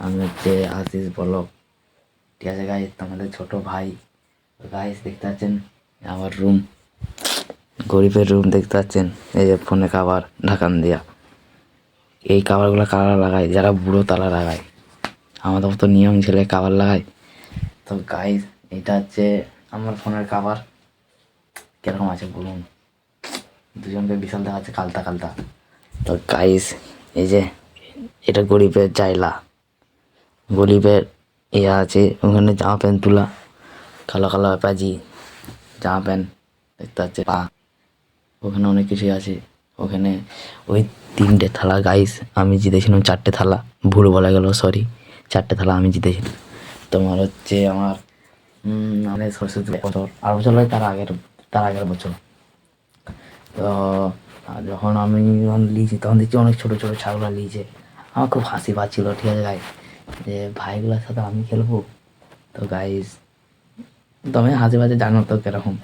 আমি হচ্ছে আশিস বলক, ঠিক আছে গাইস, তোমাদের ছোট ভাই। গাইস দেখতে পাচ্ছেন আমার রুম, গরিবের রুম দেখতে পাচ্ছেন। এই যে ফোনে কাভার ঢাকান দিয়া, এই কাভারগুলো কারা লাগায়? যারা বুড়ো তারা লাগায়। আমাদের মতো নিয়ম ছেলে কাভার লাগায়। তো গাইস এটা হচ্ছে আমার ফোনের কাভার। কিরকম আছে বলুন? দুজনকে বিশাল দেখাচ্ছে কালতা কালতা। তো গাইস এই যে এটা গরিবের জাইলা, গরিবের ইয়ে আছে ওখানে জামা প্যান্ট তুলা, কালো কালো পাজি জামা প্যান্ট দেখতে পাচ্ছে পা, ওখানে অনেক কিছুই আছে। ওখানে ওই 3টে থালা গাইস আমি জিতেছিলাম, 4টে থালা ভুল বলা গেল, সরি, 4টে থালা আমি জিতেছিলাম। তোমার হচ্ছে আমার মানে সরস্বতী বছর, আর বছর নয়, তার আগের বছর। তো যখন আমি লিয়েছি তখন দেখছি অনেক ছোটো ছোটো ছাগলা লিয়েছে। আমার খুব হাসি পাচ্ছিলো, ঠিক আছে গাইস, যে ভাইগুলোর সাথে আমি খেলবো। তো গাইস তুমি হাসি পাচ্ছে জানো তো কিরকম।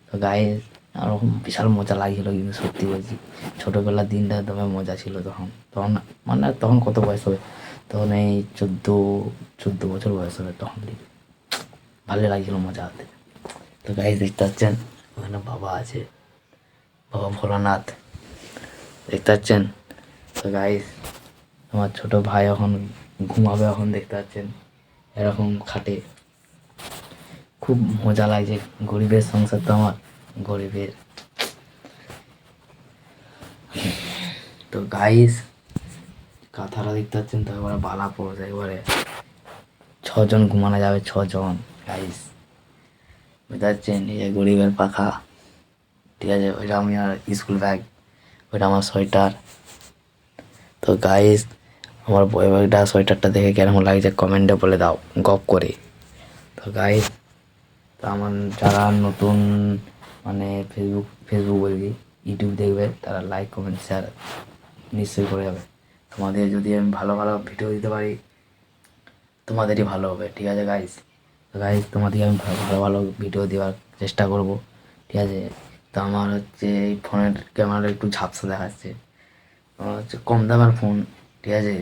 তো গাইস ওরকম বিশাল মজা লাগছিল, কিন্তু সত্যি বলছি ছোটোবেলার দিনটা তবে মজা ছিল। তখন তখন মানে তখন কত বয়স হবে? তখন এই 14 বছর বয়স হবে তখন থেকে। ভালো লাগছিল মজা হতে। তো গাইস দেখতে পাচ্ছেন ওখানে বাবা আছে, বাবা ভোলানাথ দেখতে পাচ্ছেন। তো গাইস আমার ছোট ভাই এখন ঘুমাবে, এখন দেখতে পাচ্ছেন এরকম খাটে। খুব মজা লাগছে, গরিবের সংসার তো আমার, গরিবের। তো গাইস কাঁথাটা দেখতে পাচ্ছেন তো, একবারে বালা পড়ছে, একবারে 6জন ঘুমানো যাবে, 6জন গাইস। বুঝতে পারছেন, এই যে গরিবের পাখা, ঠিক আছে, ওইটা আমি আর স্কুল ব্যাগ, ওইটা আমার সোয়েটার। তো গাইস আমার বই ব্যাগটা সোয়েটারটা দেখে কেমন লাগছে কমেন্টে বলে দাও গপ করে। তো গাইস তো আমার যারা নতুন মানে ফেসবুক বলবি ইউটিউব দেখবে, তারা লাইক কমেন্ট শেয়ার নিশ্চয়ই করে যাবে। তোমাদের যদি আমি ভালো ভালো ভিডিও দিতে পারি তোমাদেরই ভালো হবে, ঠিক আছে গাইস। তো গাইস তোমাদেরকে আমি ভালো ভালো ভিডিও দেওয়ার চেষ্টা করব, ঠিক আছে। তো আমার হচ্ছে এই ফোনের ক্যামেরাটা একটু ঝাপসা দেখাচ্ছে, আমার হচ্ছে কম দামের ফোন, ঠিক আছে।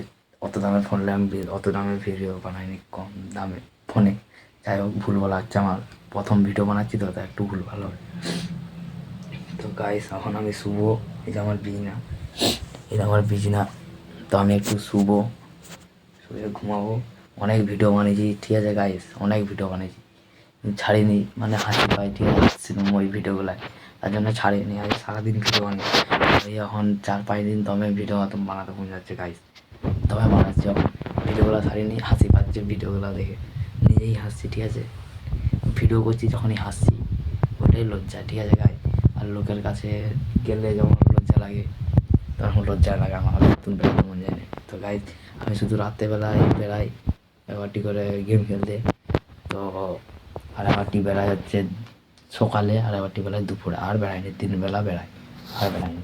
অত দামের ফোন আমি অত দামের ভিডিও বানাইনি কম দামে ফোনে। যাই হোক ভুল বলা হচ্ছে, আমার প্রথম ভিডিও বানাচ্ছি তো, তাই একটু ভুল ভালো হয়। তো গাইস এখন আমি শুভ, এই যে আমার বিছনা, এটা আমার বিছনা। তো আমি একটু শুয়ে ঘুমাবো। অনেক ভিডিও বানিয়েছি, ঠিক আছে গাইস, অনেক ভিডিও বানিয়েছি, ছাড়িনি, মানে হাসি পাই, ঠিক আছে, হাসছিলাম ওই ভিডিওগুলায়, তার জন্য ছাড়িনি। আমি সারাদিন ভিডিও বানিয়েছি, এই এখন 4-5 দিন তবে ভিডিও মতো বানাতে মনে যাচ্ছে গাইস, তবে বানাচ্ছি। এখন ভিডিওগুলো ছাড়িনি, হাসি পাচ্ছে ভিডিওগুলো দেখে, নিজেই হাসছি, ঠিক আছে। ভিডিও করছি যখনই হাসছি, ওটাই লজ্জা, ঠিক আছে গাই। আর লোকের কাছে গেলে যখন লজ্জা লাগে, তখন লজ্জা লাগে, আমার নতুন বেড়াতে মন যায় না। তো গাই আমি শুধু রাত্রেবেলায় বেড়াই একবারটি করে গেম খেলতে। তো আর একবারটি বেড়াই হচ্ছে সকালে, আর একবারটি বেলায় দুপুরে, আর বেড়াইনি, 3 বেলা বেড়াই, আর বেড়াইনি।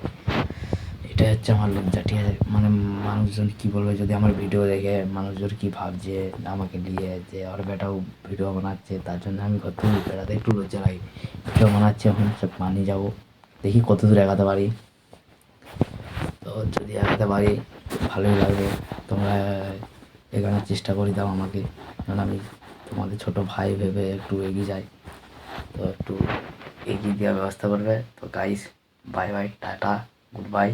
এটাই হচ্ছে আমার লজ্জা, ঠিক আছে। মানে মানুষজন কী বলবে যদি আমার ভিডিও দেখে, মানুষজন কী ভাবছে আমাকে নিয়ে, যে আর বেটাও ভিডিও বানাচ্ছে, তার জন্য আমি কত বেড়াতে একটু লজ্জা লাগে। ভিডিও বানাচ্ছি এখন, সব মানিয়ে যাবো, দেখি কত দূর এগাতে পারি। তো যদি এগাতে পারি ভালোই লাগবে, তোমরা এগানোর চেষ্টা করে দাও আমাকে, কারণ আমি তোমাদের ছোটো ভাই ভেবে একটু এগিয়ে যাই। তো একটু এগিয়ে দেওয়ার ব্যবস্থা করবে। তো guys bye bye, tata, good bye.